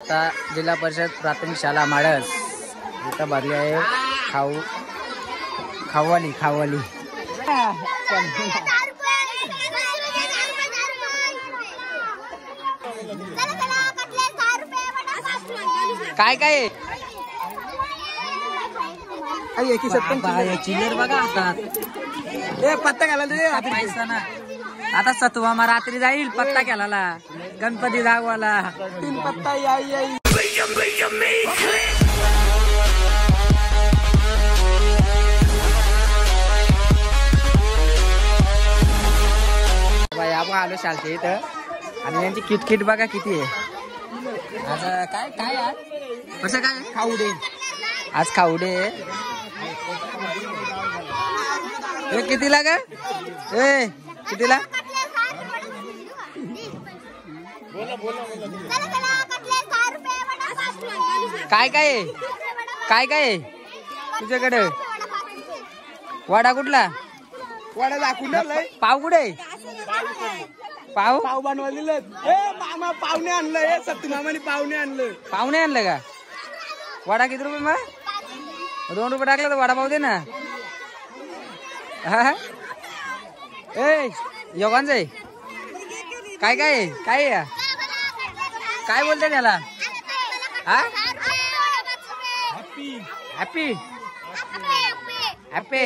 आता जिल्हा परिषद प्राथमिक शाळा माडस इथं भरली आहे खाऊवाली काय काय चिल्लर बघा आता पत्ता घाला पैसा ना आता सत्वा मा रात्री जाईल पत्ता केला गणपती दागवाला 3 पत्ता याई बाई आपण आलो शाळेच्या इथं आणि यांची किटकिट बघा किती आहे आज काय काय कसं काय खाऊडे आज खाऊडे कितीला का कितीला काय काय काय काय तुझ्याकडे वाडा कुठला वाडा दाखवून पाव कुठे पाव पाव बनवलेलं मामा पावणे आणलं सत्तू मामाने पावणे आणलं का वडा किती रुपये मग 2 रुपये टाकला तर वडापाव दे ना हा योगांच आहे काय काय काय काय बोलते त्याला हा हॅपी हॅपी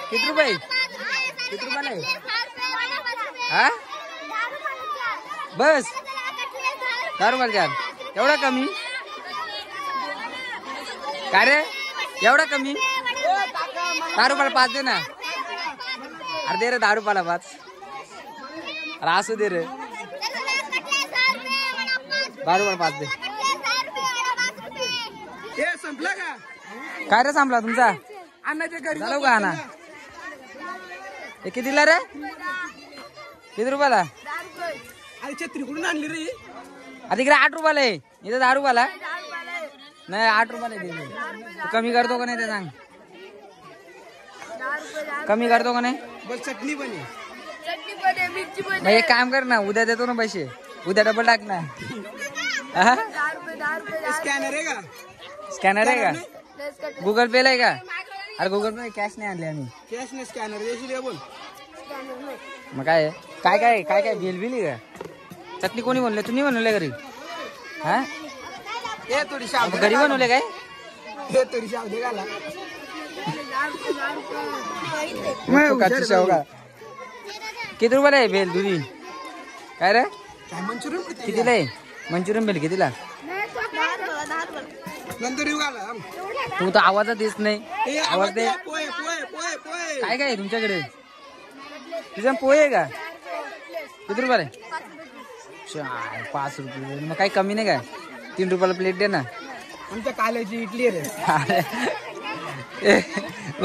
किती रुपये हा बस 10 रुपयाला एवढा कमी काय रे एवढा कमी 10 रुपयाला 5 दे ना अरे दे रे 10 रुपयाला 5 अरे असू दे रे 10 रुपयाला 5 दे संपला का काय रे संपला तुमचा अन्नाच्या घरी झालं का ना हे कितीला रे किती रुपयाला अरे छत्री कुठून आणली रे आता इकडे 8 रुपयाला आहे इथं 10 रुपयाला नाही 8 रुपयाला दे कमी करतो का नाही ते सांग कमी करतो का नाही बस चटणी पण मग एक काम कर ना उद्या देतो ना पैसे उद्या डबल टाक ना स्कॅनर आहे का स्कॅनर आहे का गुगल पे ला आहे का अरे गुगल पे कॅश नाही आणले आम्ही कॅश नाही स्कॅनर देशील बोल मग काय काय काय काय काय बिल का चटणी कोणी बनवले तुम्ही बनवले घरी हा हे थोडी घरी बनवले काय हे थोडी शावदे घाला शेवगा किती रुपयाला आहे भेल तुझी काय रे मंचुरियन कितीला आहे मंचुरियन भेल कितीला नंतर येऊ घाला तू तर आवाजच देत नाही आवाज दे पोहे काय काय तुमच्याकडे तुझ्या पोहे आहे का किती रुपयाला आहे 5 रुपये मग काही कमी नाही काय 3 रुपयाला प्लेट दे ना आमच्या काल्याची इडली रे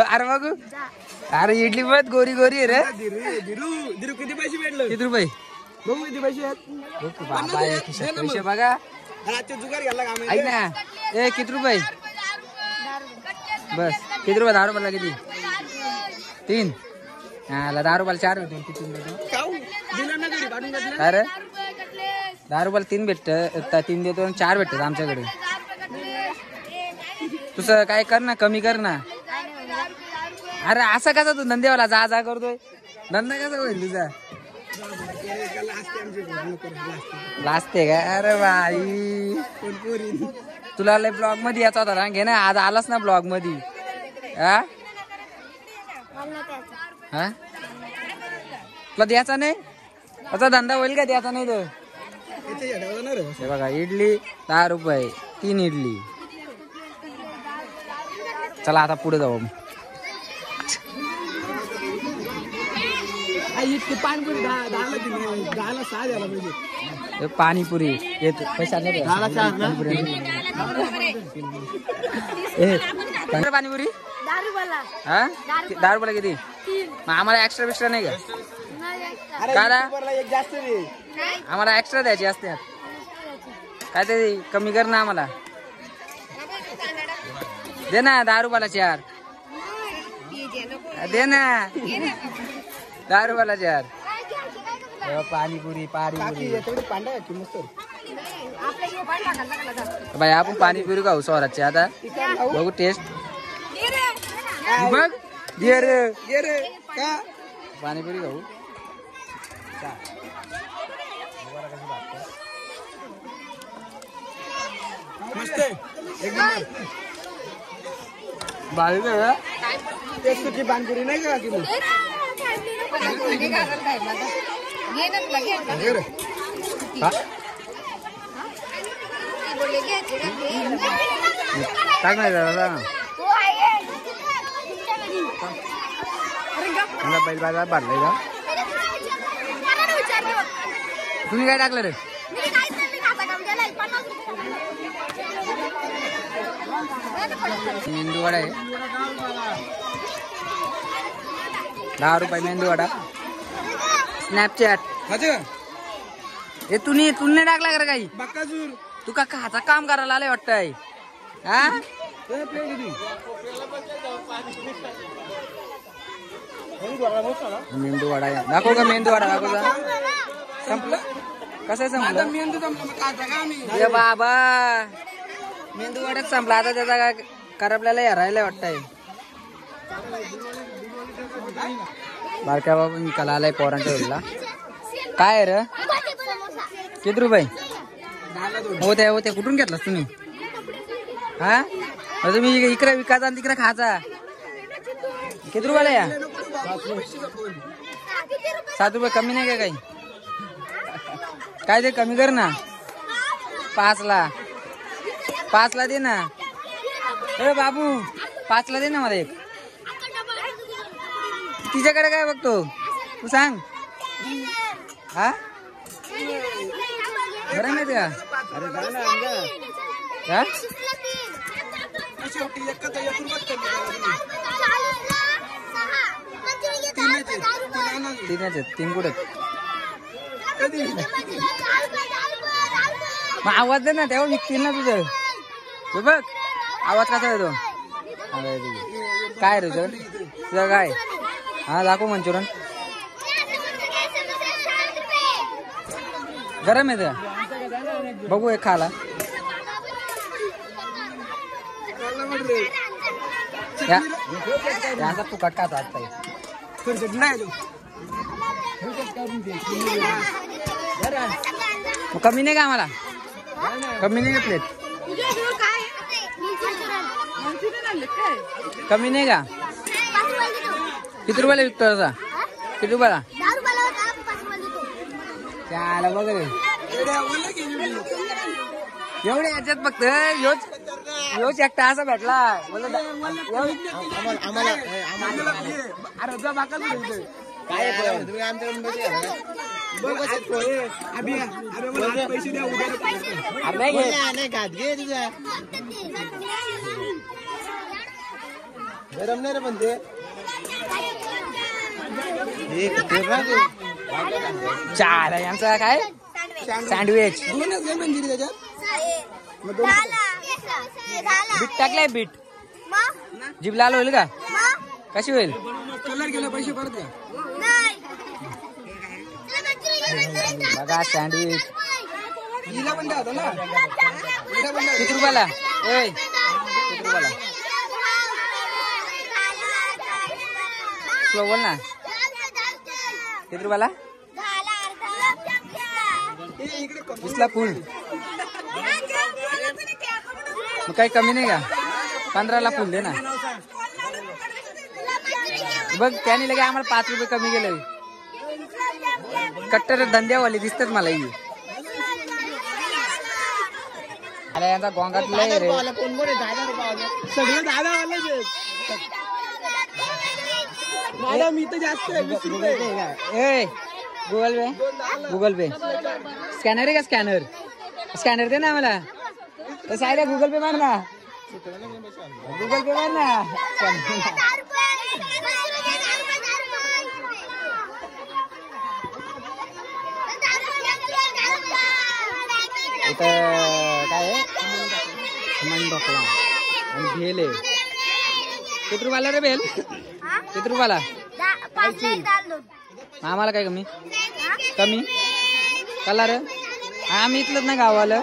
अरे बघू अरे इडली पण गोरी गोरी आहे रे दिरू किती पैसे भेटले किती रुपये बघू किती पैसे आहेत पैसे बघा रातचे जुगार घ्यायला काम ऐक ना किती रुपये बस किती रुपये 10 रुपयाला किती 3 10 रुपयाला 4 भेटतील किती काय रे 10 रुपयाला 3 भेटत 3 देतो 4 भेटतात आमच्याकडे तुझं काय कर ना कमी कर ना अरे असं कसा तू धंदेवाला जा करतोय धंदा कसा होईल तुझा लाजते का अरे बाई तुला लय ब्लॉग मध्ये याचा होता ना घे ना आज आलास ना ब्लॉग मध्ये हा तुला द्यायचा नाही असा धंदा होईल का द्यायचा नाही तर बघा इडली 10 रुपये 3 इडली चला आता पुढे जाऊ पाणीपुरी येत पैसा नाही पाणीपुरी हा 10 रुपयाला किती मग आम्हाला एक्स्ट्रा बिस्ट्रा नाही का आम्हाला एक्स्ट्रा द्यायची असते काय ते कमी कर ना आम्हाला दे ना 10 रुपयाला 4 दे ना 10 रुपयाला 4 पाणीपुरी पांढरा की मस्त बाई आपण पाणीपुरी खाऊ स्वराजची आता बघू टेस्ट बघ घे रे का पाणीपुरी खाऊ मस्त एकदम बारीक आहे टेस्टची पानपुरी नाही का किलो टाक नाही दादा बैल बाजार भरलाय का तुम्ही काय टाकलं रे मेंदू वडा आहे 10 रुपये मेंदू वडा स्नॅपचॅट हे तुने टाकला का काही बक्काजूर तू का खाचा काम करायला आलाय वाटतंय हा मेंदू वडा दाखव का मेंदू वडा दाखव का संपलं कसं संपलं मेंदू जमलं ये बाबा मेंदू वडाच संपला आता त्याचा काय करपल्याला हरायला वाटतंय बारक्या बाबा निकाल आलाय पोरांच्या वेळेला काय रे किती रुपये होते कुठून घेतलास तुम्ही हा तुम्ही इकडे विकायचा आणि तिकडे खायचा किती रुपयाला या 7 रुपये कमी नाही का काही काय ते कमी कर ना 5 ला दे ना अरे बाबू 5 ला दे ना मला एक तिच्याकडे काय बघतो तू सांग हा बरं माहिती का अरे तीन कुठे मग आवाज दे ना तेव्हा विकतील ना तुझं तू बघ आवाज कसा येतो काय रे तुझं काय हा दाखव मंचुरन गरम आहे त्या बघू एक खाला यांचा फुकट का असता कमी नाही का आम्हाला कमी नाही का प्लेट कमी नाही का किती रुपयाला विकतो असा किती रुपयाला त्याला बघ रे एवढे याच्यात फक्त योच एकटा असा भेटला काय तुम्ही आमच्याकडून पैसे द्या उद्या घात घे तुझ्या गरम नाही रे पण ते चार यांचा काय सँडविच बीट टाकलाय बीट जीभ लाल होईल का कशी होईल कलर गेला पैसे परत घ्या बघा सँडविच हिला पण द्या होता ना किती रुपयाला किती रुपयाला स्लो बोल ना किती रुपयाला 20ला फुल मग काही कमी नाही का 15ला फुल दे ना बघ त्याने लगे आम्हाला 5 रुपये कमी गेले कट्टर धंद्यावाले दिसतात मला ही अरे यांचा गोंगाट लय रे सगळे 10 वाले मॅडम इथं जास्त आहे गुगल पे स्कॅनर आहे का स्कॅनर दे ना मला कसं आहे रे गुगल पे मार ना इथं काय आहे खमण ढोकळा आणि भेल आहे किती रुपयाला रे भेल किती रुपयाला आम्हाला काय कमी कलर आम्ही इथलंच ना गावाला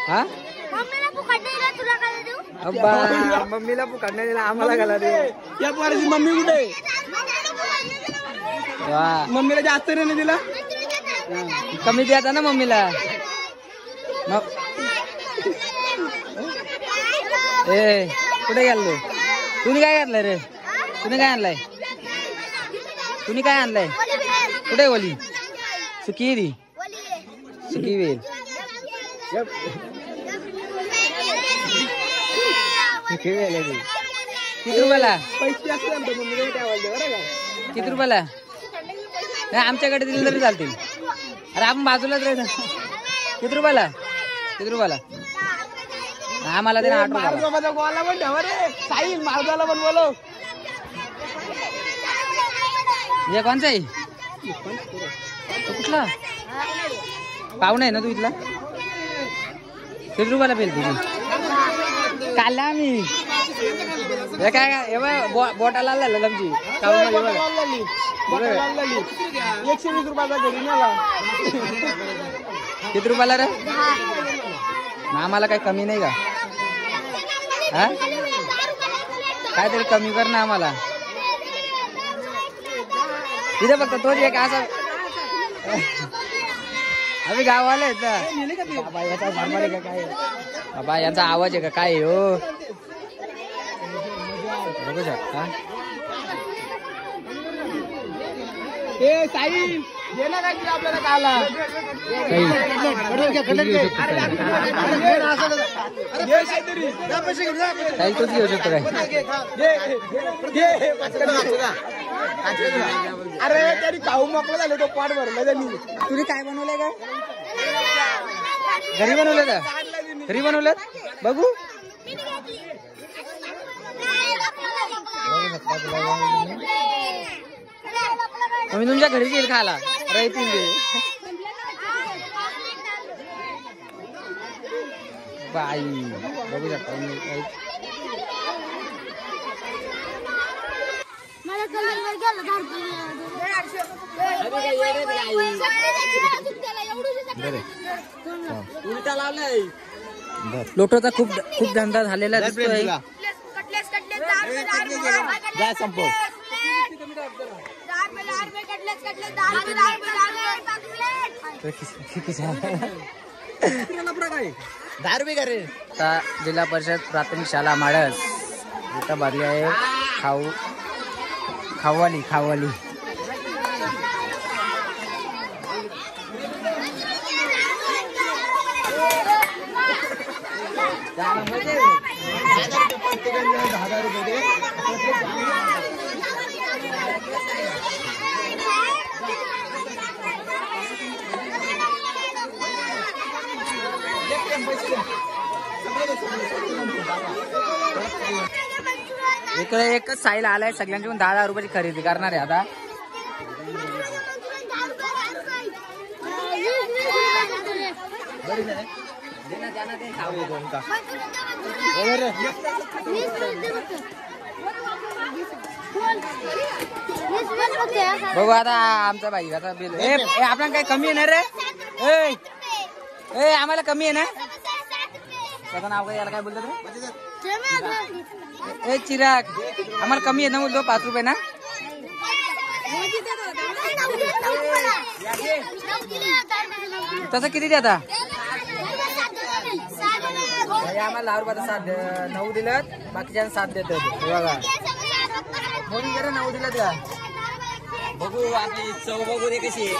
हा अब्बा मम्मीला पुकारण्या दिला आम्हाला घाला दे. या पोराची मम्मी कुठे? मम्मीला जास्त नाही दिला. कमी द्यायचा ना मम्मीला. ए कुठे गेलो? तुम्ही काय घातलंय रे? तुम्ही काय आणलाय? तुम्ही काय आणलाय? कुठे ओली? सुकी दी सुकी वेल. किती रुपयाला? पैसे असते आमच्या मम्मीला काय बोलते बरं का? किती रुपयाला? नाही आमच्याकडे दिले तरी चालतील. अरे आपण बाजूलाच राहायचं. किती रुपयाला? किती रुपयाला? आम्हाला दे ना 8 रुपयाला. गोवाला पण ठेवा रे. साहिल माझाला पण बोलव. हे कोणचा आहे? तो कुठला पाहुणा आहे ना तू इथला? किती रुपयाला पेल तुझी? काल आम्ही हे काय बोटाला लमची 120 रुपयाचा घरी नेला. किती रुपयाला रे? आम्हाला काही कमी नाही का? हा काहीतरी कमी कर ना आम्हाला. इथे फक्त तोच एक असा आम्ही गावाला आहेत ना. बाबा याचा झाडमारे का काय? बाबा यांचा आवाज आहे का काय हो? बघू शकता. ए साहिल दे ना काय आपल्याला खायला. काही तोच घेऊ शकतो काय? अरे तरी खाऊ मोकळं झालं तो पाठ भरला त्यांनी. तुम्ही काय बनवलंय का? घरी बनवलं का? घरी बनवलं बघू. मी तुमच्या घरी येईल खायला राहतील ते. बाई बघू शकता. लोटोचा खूप खूप धंदा झालेला दिसतोय. जिल्हा परिषद प्राथमिक शाळा माळस इथं भरली आहे खाववाली. इकडे एकच साहिल आलाय. सगळ्यांची पण 10,000 रुपयाची खरेदी करणार आहे आता. बघू आता आमचा भाई आता बिल. आपल्याला काही कमी येणार रे? आम्हाला कमी आहे ना? त्याचं नाव काय? याला काय बोलतात रे? चिराग आम्हाला कमी आहे ना बोलतो 5 रुपये ना. तसं किती द्या? आम्हाला 10 रुपयाचा 9 दिलं. बाकीच्या 7 देत बघा. म्हणून जरा 9 दिलं द्या. बघू आपली चव बघू दे कशी आहे.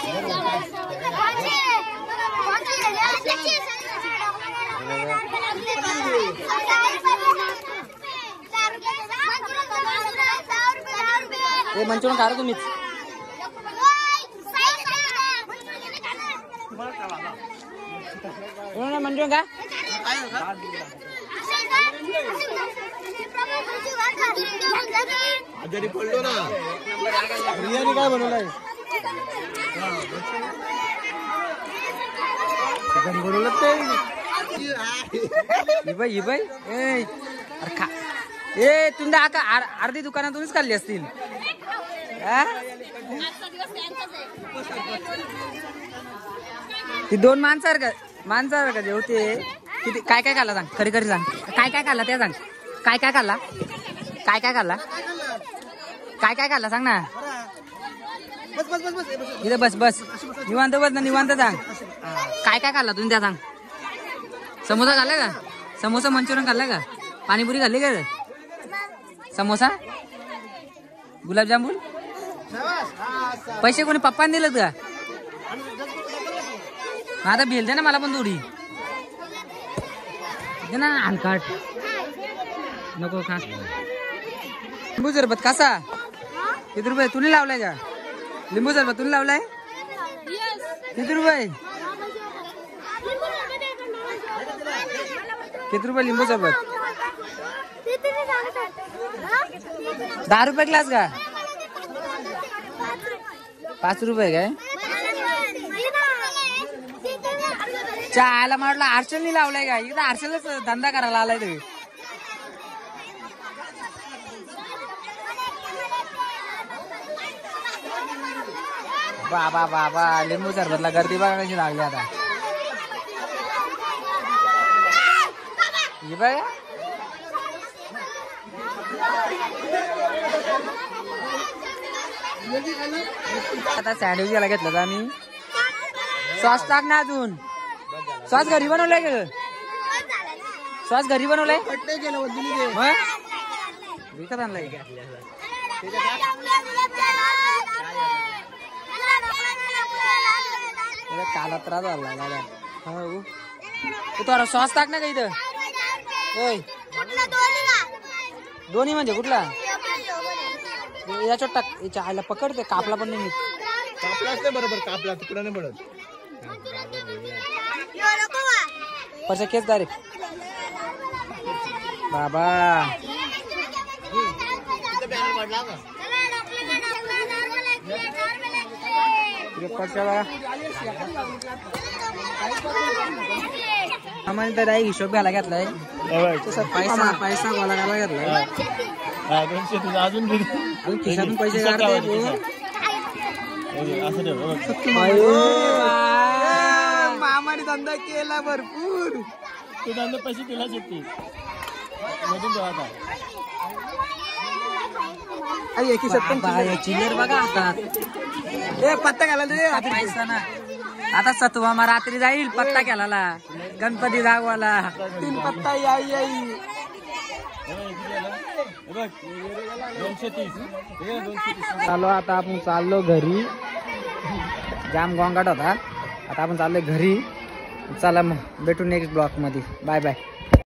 मंचुरियन खा तुम्हीच. मंचुरियन का? बिर्याणी काय बनवलाय? बनवलं ते तुम्ही आता अर्धी दुकानातूनच खाल्ली असतील. ती 2 माणसासारखं जेवते. किती काय काय खाल्ला सांग खरी खरी सांग काय काय खाल्ला ते सांग काय काय खाल्ला काय काय खाल्ला काय काय खाल्ला सांग ना इथे बस बस निवांत बस ना निवांत सांग काय काय खाल्ला तुम्ही त्या सांग समोसा खाल्ला का समोसा मंचुरियन खाल्ला का पाणीपुरी खाल्ली का समोसा गुलाबजामुन पैसे कोणी पप्पाने दिलेत का आता भेल दे ना मला पण थोडी दे ना आणकाट नको खा लिंबू सरबत कसा किती रुपये तुने लावलाय का लिंबू सरबत तुने लावलाय किती रुपये किती रुपये लिंबू सरबत 10 रुपये ग्लास का 5 रुपये काय चहाला म्हटलं आरशलनी लावलाय का इथं आरशलच धंदा करायला आलाय तुम्ही बाबा बाबा लिंबू सरबतला गर्दी बघा कशी लागली आता ही बघा आता सँडविच याला घेतलं का आम्ही सॉस टाक ना अजून सॉस घरी बनवलाय का सॉस घरी बनवलाय विकत आणलाय काला त्रास झाला तू सॉस टाक ना का इथं होय दोन्ही म्हणजे कुठला याच्यात टाक याच्या आईला पकडते कापला पण नाही कापला असते बरोबर कापला तुकडा नाही पडत परत केस डायरेक्ट बाबा आम्हाला तर हिशोब घ्यायला घेतलाय पैसा पैसा गोळा करायला घेतलाय अजून खिशातून पैसे काढते मामाने धंदा केला भरपूर ते धंदा पैसे दिला शकते चिल्लर बघा आता पत्ता घाला पैसा ना आता सत्वा मग रात्री जाईल पत्ता केला गणपती जागवाला 3 पत्ता याई चालो आता आपण चाललो घरी जाम गोंगाट होता आता आपण चाललोय घरी चला मग भेटू नेक्स्ट ब्लॉक मध्ये बाय बाय